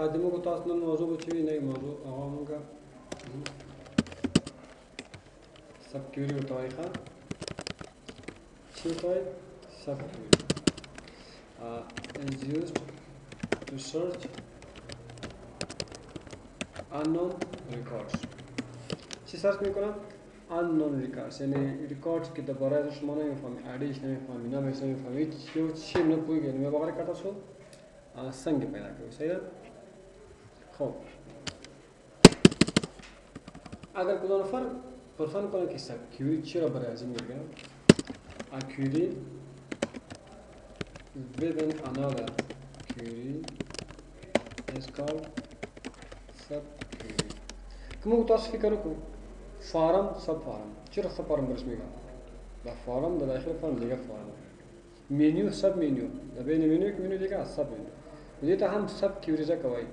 خادمو کو تاسو نن موضوع بچوي نه موضوع هغه مونږه سب کیوري وتاوي ښه چې وتاوي سب کیوري is used to search unknown records چی سرچ میکنم unknown records یعنی records که دوباره ازش شما نمیفهمی ادیش نمیفهمی نامش نمیفهمی چی نپویگی یعنی باور کرده شو سنگ پیدا کنی صحیح خب اگر کدوم نفر پرسان کنه که سب کیوری چرا برای از این میگم a query within another query is called sub query كم تاسو فکر وکړو فارم سب فارم چیرې سب فارم برش میگم دا فارم د داخل فارم دیگه فارم منیو سب منیو د بین منیو کې منیو دیگه سب منیو دې ته هم سب کیوری ځکه وایي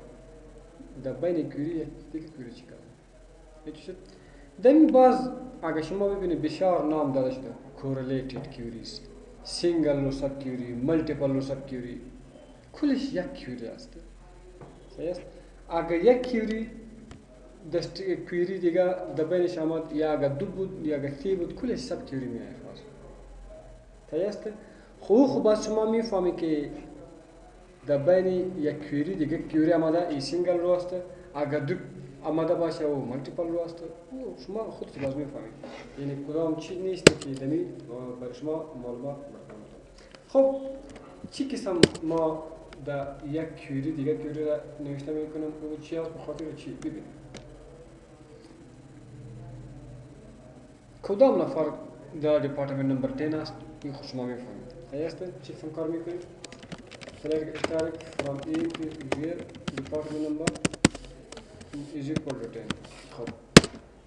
د بین کیوری دیگه کیوری چی کوي هیڅ دمی باز اگه شما ببینید بسیار نام داده شده correlated queries single رو سب کیوری ملتیپل رو سب کیوری کلش یک کیوری است صحیح است اگه یک کیوری دست کویری دیگه د بینش آمد یا اگر دو بود یا اگر سی بود کلش سب کیوری میاد خلاص تایست خوب باز شما میفهمی که د بین یک کویری دیگه کویری آمده ای سینگل رو است اگر دو آمده باشه و مالتیپل رو است شما خود باز میفهمید یعنی کدام چی نیست که دمی برای شما معلومات بکنید خب چی قسم ما در یک کویری دیگه کویری را نوشته میکنم و چی است به خاطر چی ببینید کدام نفر در دیپارتمنت نمبر 10 است این خود شما میفهمید هست چی فهم کار میکنید select start from A to where department number is equal to 10 خب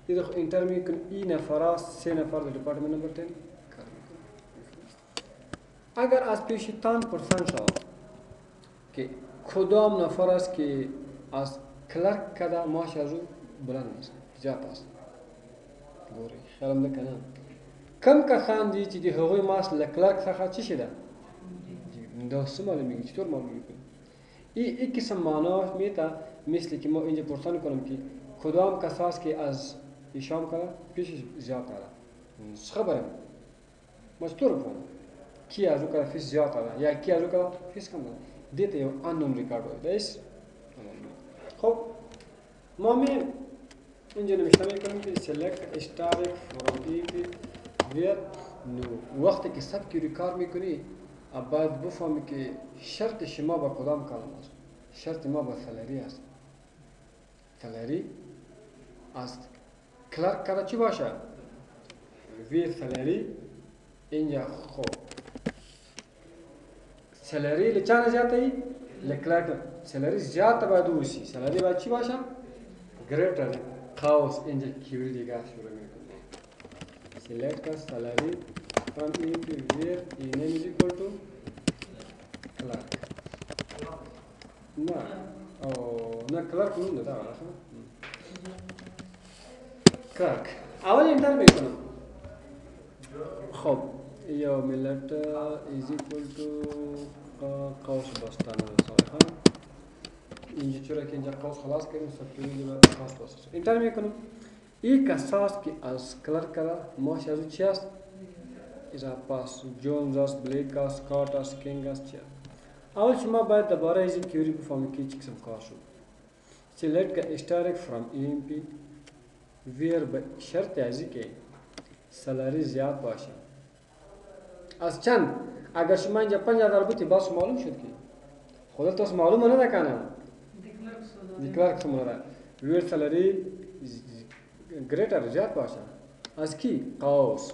اذا انتر میکن این نفر است سه نفر در دیپارتمنت نمبر 10 کار میکنید اگر از پیشتان پرسان شد که کدام نفر است که از کلرک کده ماش از او بلند است زیاد است گوری خیالم نکنم کم کسان دی چې د هغوی ماس له کلرک څخه چی شده دا څه معلومیږي چطور معلومیږي این قسم معنا میته مثل که ما اینجا پرسان کنم که کدام کس است که از ایشام کرده پیش زیاد کرده چه خبره ما چطور بفهمم کی از او کرده فیس زیاد کرده یا کی از او کرده فیس کم کرده دیتا یو unknown record دایست خب ما می اینجا نوشته میکنیم که select start from A where نو وقتی که سب کیوری کار میکنی باید بفهمی که شرط شما با کدام کلام است شرط ما با سالری است سالری است کلرک کرده چی باشه وی سالری اینجا خوب سالری لچانه زیاده ای لکلرک سالری زیاده باید اوسی سالری باید چی باشه greater cause اینجا کیوری دیگه شروع میکنه select a salary from A to where A name is equal to clerk نه clerk نون ده clerk اول انتر میکنم خب یا ملت is equal to قوس بستانه صحیح اینجا چرا که اینجا قوس خلاص کردیم سبتوری دیگه قوس بسته انتر میکنم این کساس که از کلرک کرده ماش از چی است ایزا پاس جونز است بلیک است کارت است کینگ است چی اول شما باید دوباره از این کیوری بفهمید که چی قسم کار شد select start from EMP where به شرط ازی که سالاری زیاد باشه از چند اگر شما اینجا 5000 بودی باز معلوم شد که خودت تو معلومه نکنه دیکلار کسمونه ویر سالاری greater زیاد باشه از کی قوس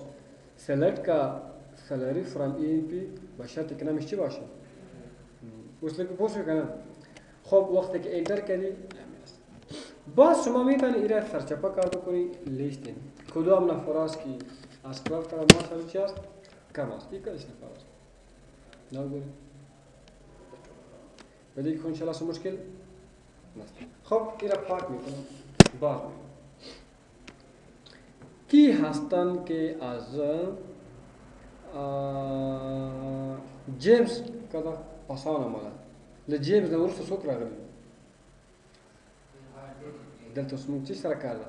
select کا سالاری from EMP با شرطی که نمیشه چی باشه وصل که پوشو کنه خب وقتی که انتر کردی باز شما میتونی ایره سرچپا کار بکنی لیستین کدام نفر است که از کلاس کرده ما سالو چی است کم است این کدش نفر است نگوری ولی که انشاءالله سو مشکل نست خب ایره پاک میکنم باز میکنم کی هستن که از جیمز کده پاسان آمده لجیمز نورست سوک راگلی دلته سموږ چې سره کار ده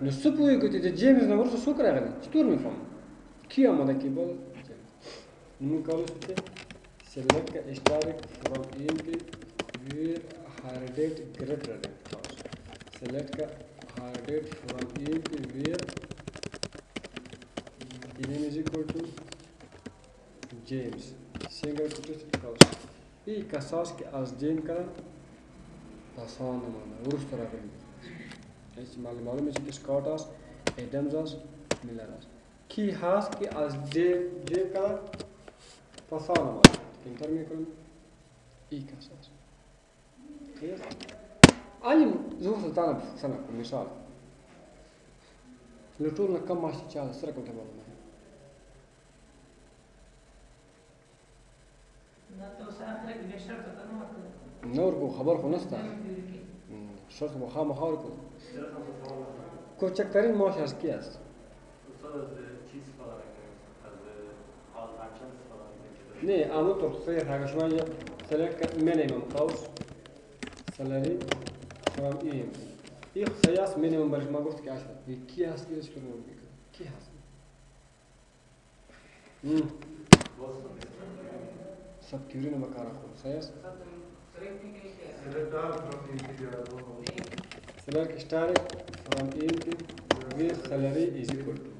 نو څه پوهېږو چې د جیمز نه وروسته څوک راغلی چې تور میفهم کی آمده کیبورډ نو موږ کولی شو چې select historic from EMP where hard date greater than clause select hard date from EMP where EM is equal to James single quotation clause ای کساس که از جیم کنن پاسان نمانده ورست را کنید ایچ معلومه میشه که اسکات است ایدمز است میلر است کی هست که از جیم کنن پاسان نمانده انتر میکنم ای کساس خیلی علم زور سلطانه سنه مثال لطولنا کم ماشي چاله سره کوم ته معلومه نور کو خبر خو نسته شرط خو خامخا ورکو کوچکترین معاش از کی است نه اما تو تصير حاجه شويه سلك مينيمم قوس سالري from EM ich سياس مينيمم برش ما قلت كاش كي هست كده شنو كي هست सब क्यूरी ने बका रखो सयस select historic from EMP where salary is equal to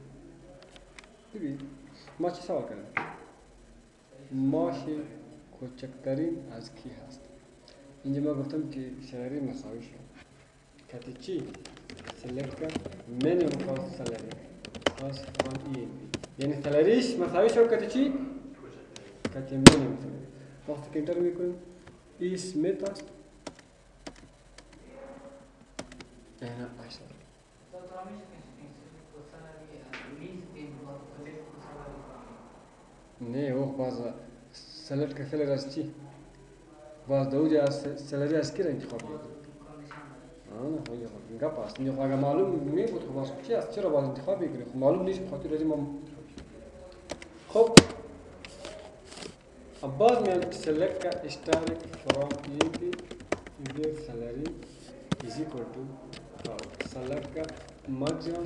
ببین ما چی سوال کردیم ماشی کوچکترین از کی هست اینجا ما گفتم که سالری مساوی شد کتی چی select کن minimum cost salary cost from EMP یعنی سالریش مساوی شد کتی چی کتی minimum salary وقتی که انتر میکنیم ای سمیت است اینا ایسا نه او باز سلر که فلر از چی باز دوجه از سلری از کی را انتخاب میکنیم نه خیلی خوب اینگه پاس اینجا اگر معلوم میبود خب باز چی است چرا باز انتخاب میکنیم خب معلوم نیست بخاطر رازی ما خب अब बाद में हम select का historic from EMP where salary is equal to select का maximum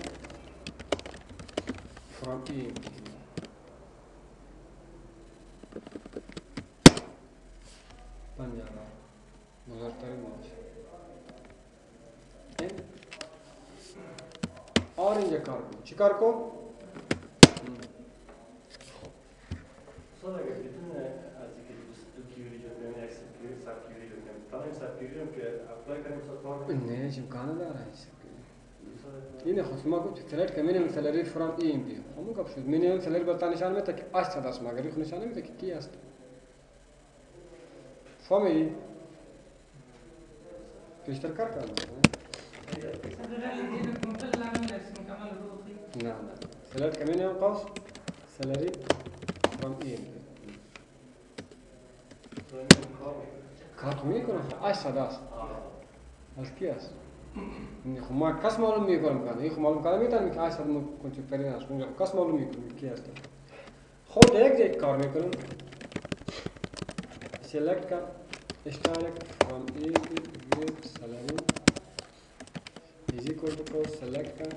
from EMP पंजाब मुजफ्फर मौज ऑरेंज कार को Sonra bütün azıcık bu kivri cümlenin eksik kivri, saf kivri cümlenin. Tanrım saf kivri cümle ki apply करने से थोड़ा नहीं जिम्कान आ रहा है इसके ये خصما قلت ثلاث كمينيمم سالري فرام اي ام بي هم قبل شو مينيمم سالري بتاع نشان متى كي أشهد اسمع غير نشان متى كي است فهمي تشتغل كار كلام نعم ثلاث كمينيمم قوس سالري from EM کارت میکنم أشهد است از کی است خب ما کس معلوم میکنم کنه این خب معلوم کنه میتونم که أشهد مو کنچ ترین است اونجا کس معلوم میکنم کی است خود یک کار میکنم select کا اشتراک from EMP with salary is equal to cost select کا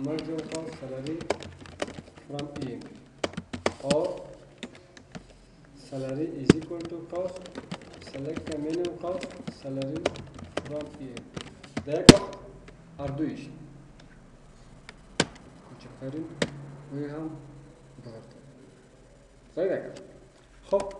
maximum cost salary from EMP or salary is equal to cost select the minimum cost salary from EMP देखो अर्धुइश कुछ करें वही हम भरते सही देखा خب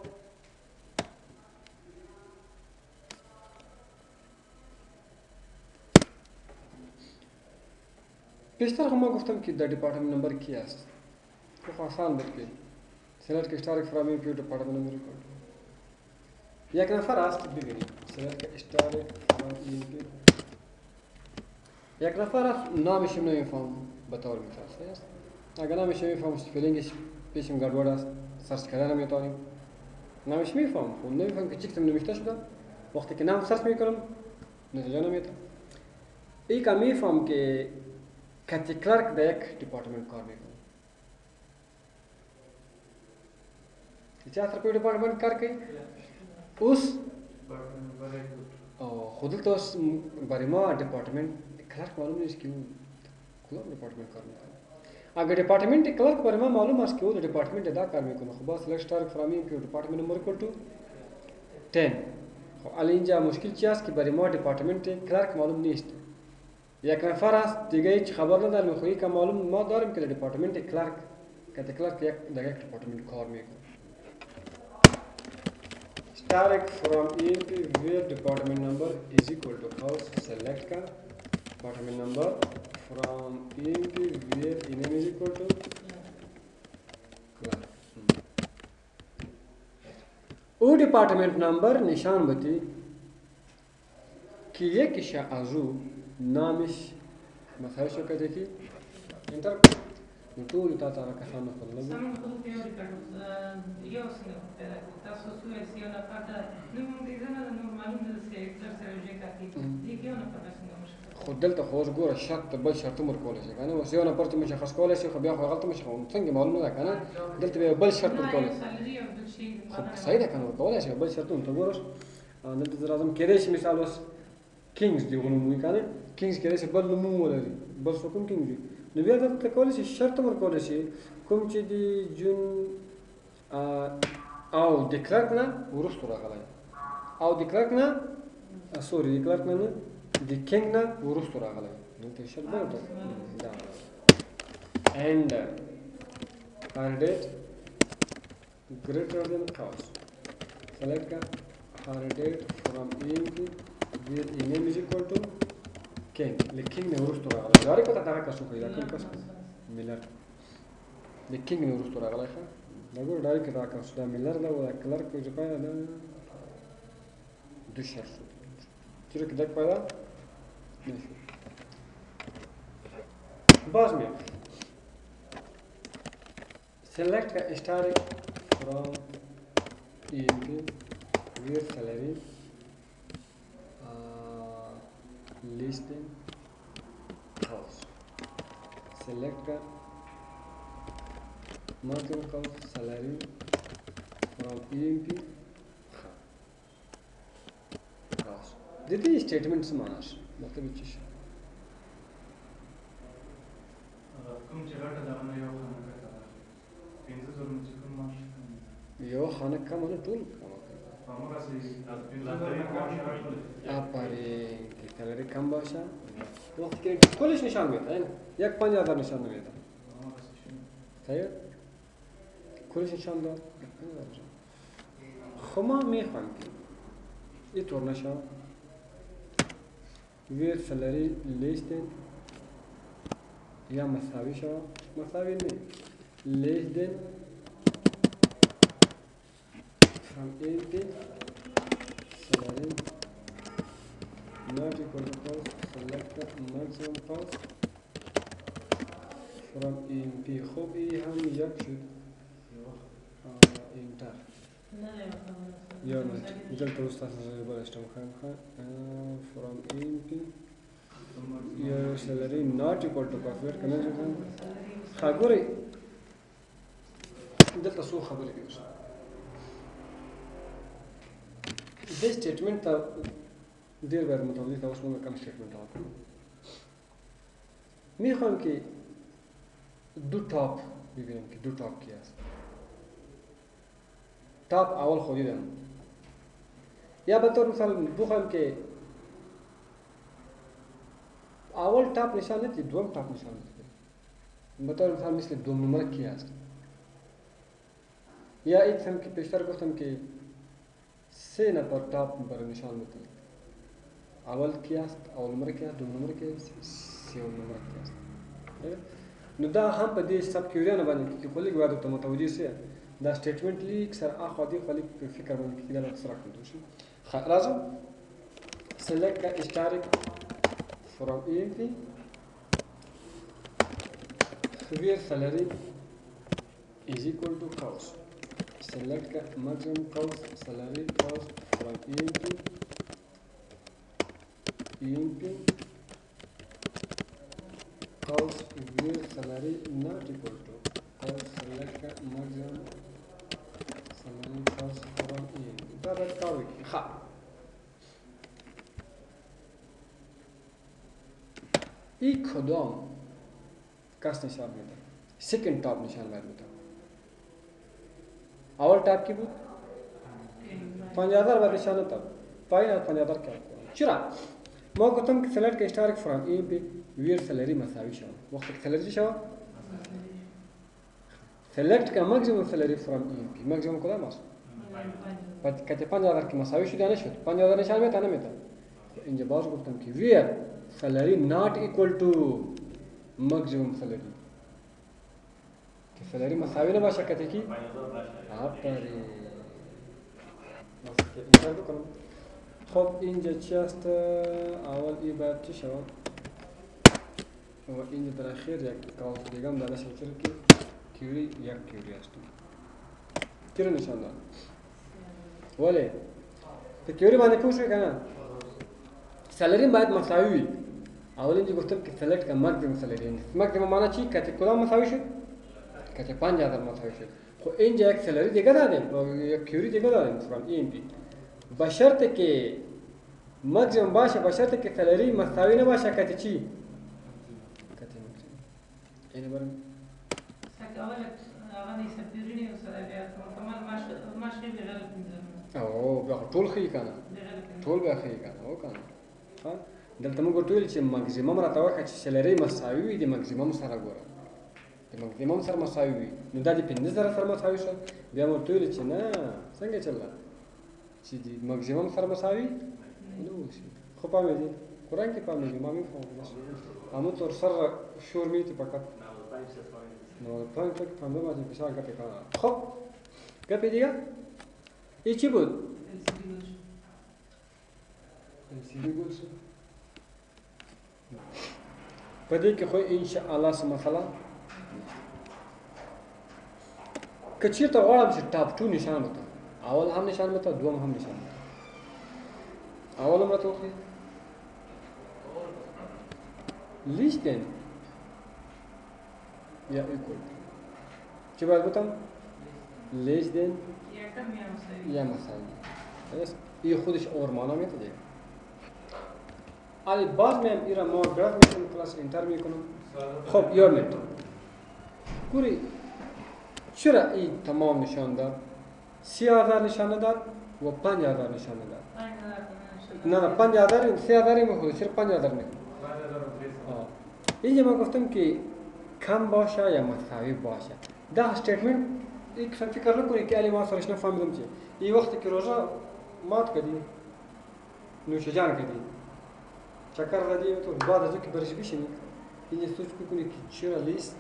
بیشتر هم ما گفتم که در دیپارتمنت نمبر کی است خب آسان بود که سلکت اشتراک فرامی پیو دیپارتمنت نمبر ریکورد یک نفر است ببینید سلکت اشتراک فرامی پیو یک نفر است نامش نمیفهم به طور مثال است اگر نامش نمیفهم اسپلینگش پیشم گڑبڑ است سرچ کردن نمیتونیم نامش میفهم خب نمیفهم که چی کتاب نوشته شده وقتی که نام سرچ میکنم نتیجه نمیاد ای که میفهم که کتی کلرک در یک دیپارتمنت کار میکنه چه اثر کوئی ڈپارٹمنٹ کر کے اس خو دلته اوس برای ما ډپارټمنټ کلرک معلوم نیست که او کدام ډپارتمنت کار میکنه. اگر ډپارتمنت کلرک برای ما معلوم است که او در ډپارتمنت دا کار میکنه، خب باز سلکت استار فرامیم که ډپارتمنت نمبر equal to 10. خب الان اینجا مشکل چی است که برای ما ډپارتمنت کلرک معلوم نیست. یک نفر است دیگه هیچ خبر نداریم، خو یک معلوم ما داریم که در ډپارتمنت کلرک که کلرک در یک ډپارتمنت کار میکنه. Static from EMP where department number is equal to house select का department number from EMP where name is equal to clerk. او department number نشان بتی که یکیش ازو نامش مثلا شو کده کی انتر ټول تا ته کسان نه خپل سم خو په یو ریکارډ یو څنګه تاسو سوې سی نه پاتہ نو موږ دې نه نورمالو د سیکټر سره یو ځای دي کې نه پاتہ څنګه مشکل خو دلته خو اوس ګوره شرط بل شرط مر کولای شي کنه اوس یو نه پرته مشخص کولای شي خو بیا خو غلط مشخص څنګه معلومه ده کنه دلته به بل شرط ور کولای خو صحیح ده کنه کولای شي بل شرط ته ګوره دلته راځم کېدای شي مثال اوس کینګز دی ونوموي کنه کینګز کېدای شي بل نوم ولري بل څه کوم کینګ دی نو بیا دلته کولای شي شرط ور کولای شي کوم چې دی جون او د کلرک نه ورستو راغلی او د کلرک نه سوري د کلرک نه د کینګ نه ورستو راغلی نو ته شرط به دا and our date greater than cause select our date from EMP where name is equal to king king ne ورستو راغلی دا ریکو ته دا کسو کوي دا کوم کس ملر د کینګ نه ورستو راغلی ښه دا ګور ډایرکټ دا کس دا ملر دا او کلرک چې پای دا د شرط چې کله پیدا نشو باز می select a static from EMP where salary listing house select a marketing cost salary from EMP house د دې سټیټمنټ څه معنی شي مطلب څه شي کوم چې راټه دا نه یو خانه کړه پنځه زره چې کوم ماش یو خانه کم نه ټول هغه سي آفرین که کلری کم باشه وقتی که کلش نشان میده یک 5000 نشان نمیده صحیح کلش نشان داد خب ما میخوایم که اینطور نشه ویر سلری لیستن یا مساوی شود مساوی نه لیستن from EMP salary not equal to cost select maximum cost from EMP خوب ای هم یک شد انتر یا نه دلته اوس تاسو بل اسټم خام from EMP your salary not equal to cost ور کنه خبرې دلته څو خبرې دي د سټیټمنټ ته ډېر باید متوجه ته اوس موږ کوم سټیټمنټ راکړو میخوام که دو تاپ ببینم که دو تاپ کی است تاپ اول خودی دارم یا به طور مثال بخوایم که اول تاپ نشان ندید دوم تاپ نشان ندید به طور مثال مثل دوم نمره کی است یا ایک هم که پیشتر گفتم که سه نفر تاپ بر نشان میدن اول کی است اول نمره کی است دوم نمره کی است سوم نمره کی است نو دا هم په دې سب کیوریا نه باندې کې خلک واده ته متوجي سي دا سټیټمنټ لیک سره اخو دي خلک په فکر باندې کې دا سره کوي شي راځم select a static from EMP where salary is equal to cost select maximum cost salary cost from EMP cost where salary not equal to cost select maximum salary cost from EMP دا کار وکړي ښه این کدام کس نشان میده؟ سکند تاپ نشان باید میده. اول تاپ کی بود؟ 50,000 بعد نشان تاپ. پایین از 50,000 کم کنم. چرا؟ ما گفتم که سلکت اشتراک فرام این به ویر سالری مساوی شود. وقتی که سالری شود سلکت که ماکسیمم سالری فرام این پی ماکسیمم کدام است؟ بعد که 50,000 که مساوی شد یا نشد 50,000 نشان میده نمیده. اینجا باز گفتم که ویر سالری نات ایکوال تو ماکسیمم سالری که سالری مساوی نباشه که کی آفرین اینجا بکنم. خب اینجا چی است؟ اول ای باید چی شود و اینجا در اخیر یک کاغذ دیگه هم داده شد که کیوری یک کیوری است کیوری نشان داد ولی تو کیوری باندې پوه شوې کنه سالری باید مساوی وي. اول اینجا گفتم که سلکت که ماکسیمم سالری ماکسیمم معنی چی؟ که کدام مساوی شد؟ که 50,000 مساوی شد. خب اینجا یک سالری دیگه دادیم و یک کیوری دیگه دادیم فرام این پی به شرط که ماکسیمم باشه به شرط که سالری مساوی نباشه که چی؟ که ماکسیمم اینه برم او بیا ټول خی کنه ټول به خی کنه او کنه ها دلته موږ ټول چې ماکسیمم راته وکړه چې سالری مساوي وي د ماکسیمم سره ګوره د ماکسیمم سره مساوي وي نو دا د 15,000 سره مساوي شو بیا موږ ټول چې نه څنګه چل چې د ماکسیمم سره مساوي نو شي خو پامې دي قرآن کې پامې دي ما مې فهم بس امو تر سره شور میتی فقط نو پام تک پامې ما دې بسیار ګټه کړه خب ګپې دیگه ای چی بود؟ LCD گل شد پدې کې خو ان شاء الله سم مثلا کچیرته غواړم چې ټاپ 2 نشان وته اول هم نشان وته دوم هم نشان وته اول هم راته وخی لیس دین یا ایکول چی باید بودم لیس دین یا مساوی این خودش آرمانا میته دیگه حالا باز میم ایرا ما گراف میکنم کلاس انتر میکنم خب یار میتو کوری چرا این تمام نشان داد 30,000 نشان داد و 5,000 نشان داد نه 5,000 3,000 میخواد چرا 5,000 میخواد اینجا ما گفتم که کم باشه یا مساوی باشه ده استیتمنت یک فکر نکنید که علی ما سرش نفهمیدم چیه این وقتی که روزا مات کردی نوشجان کردی چکر زدی تو بعد از اینکه برش بشینی این سوچ بکنی که چرا لیست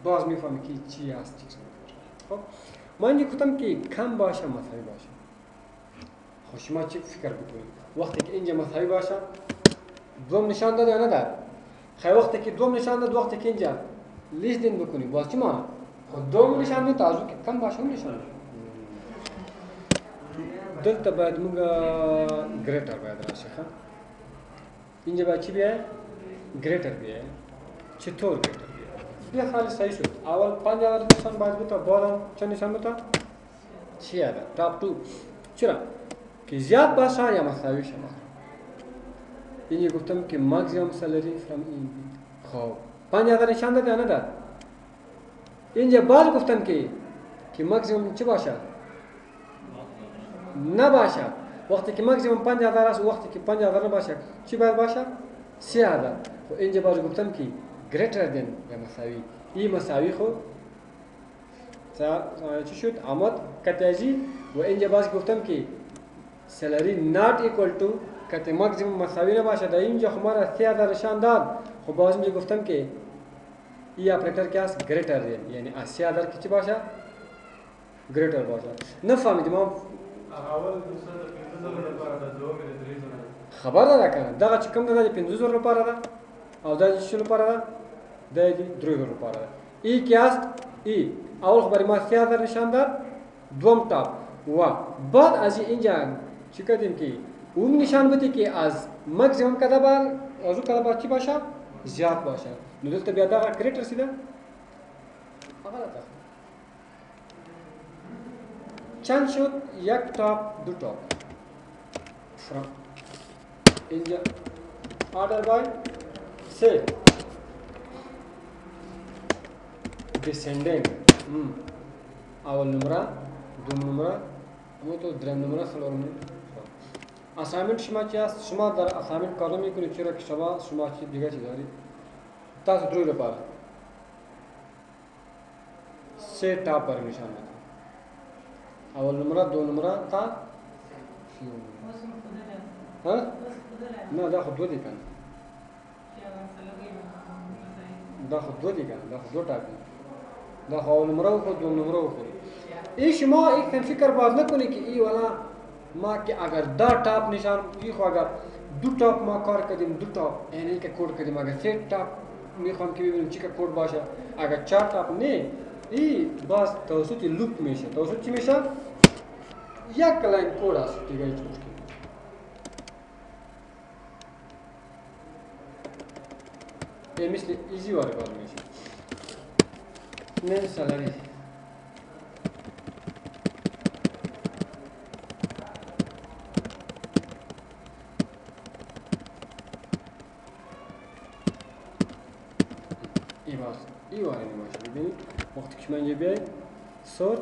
باز میفهمی که چی هست چی خب ما اینجا گفتم که کم باشه مساوی باشه خب شما چی فکر بکنید وقتی که اینجا مساوی باشه دوم نشان داد یا نداد خیلی وقتی که دوم نشان داد وقتی که اینجا لیست دین بکنی باز چی معنی خب دوم نشان میده تازه که کم باشه هم نشان دلته باید موږ ګریټر باید راشي ښه اینجا باید چی بیایه ګریټر بیایه چطور ګریټر بیایه بیا خالی صحیح شد اول 5,000 نشان باید بوده بعدم چه نشان بوده 6,000 ټاپ 2 چرا که زیاد باشه یا مساوی شه اینجا گفتم که ماکسیمم سالری فرام این خب 5,000 نشان داد یا نداد اینجا باز گفتم که ماکسیمم چه باشه نباشه وقتی که ماکسیمم 5,000 است وقتی که 5,000 نباشه چی باید باشه 3,000 و اینجا باز گفتم که greater than یا مساوی این مساوی خو چی شد آمد کتازی و اینجا باز گفتم که سالری not equal to که ماکسیمم مساوی نباشه در اینجا خمارا 3,000 نشان داد خب باز اینجا گفتم که این اپریتر که است greater than یعنی 3,000 که چی باشه greater باشه نفهمیدیم ما خبر ده کنه دغه چې کوم ده د 50,000 لپاره ده او دا چې لپاره ده د 3,000 لپاره ده ای کې است ای اول خبری ما 3,000 نشان داد دوم تاپ و بعد از اینجا چی کردیم که اون نشان بده که از ماکسیمم کده بار از کده بار چی باشه زیاد باشه نو دلته بیا دا کریټر سیده غلطه چند شد یک تاپ دو تاپ اینجا order by سه descending اول نمره دوم نمره اما تو درم نمره سلام نمره اسایمنت شما چی است؟ شما در اسایمنت کار نمیکنید چرا که شما چی دیگه چی دارید؟ تاسو درو لپاره سه ټاپ پر نشان ده اول نمره دو نمره تا ها نه دا خو دو دي کنه دا خو دو دي کنه دا خو دو ټاپ دا خو اول نمره خو دو نمره خو ای شما یک فکر باز نکنید که ای والا ما که اگر دا ټاپ نشان ای خو اگر دو ټاپ ما کار کردیم دو ټاپ یعنی که کد کردیم اگر سه ټاپ میخوام که ببینیم چی که کد باشه اگر چهار ټاپ نه ای باز توسط لوپ میشه توسط چی میشه یک لاین کد است دیگه هیچ مشکل ای مثل ایزی واره کار میشه نه سالاری ای واره نماشه ببینید وقتی که من اینجا بیایی سورت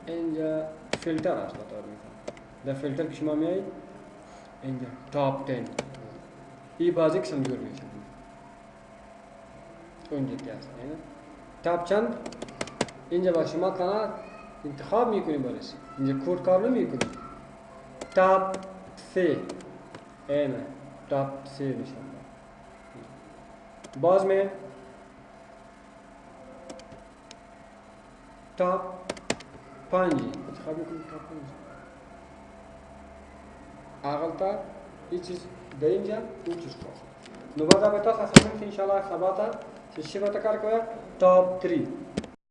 اینجا فیلتر هست بطور میکنم در فیلتر که شما میایی اینجا تاپ 10 ای باز یک سمجور میشه اونجا که هست تاپ چند اینجا با شما کانال انتخاب میکنیم برسی اینجا کود کار نمیکنیم تاپ 3 اینه تاپ 3 نشان باز में टॉप 5 انتخاب میکنیم टॉप 5 اغلطه این چیز در اینجا اون چیز کار نو بعد به تاسو ان شاء الله ثبات چې شی به کار کوي टॉप 3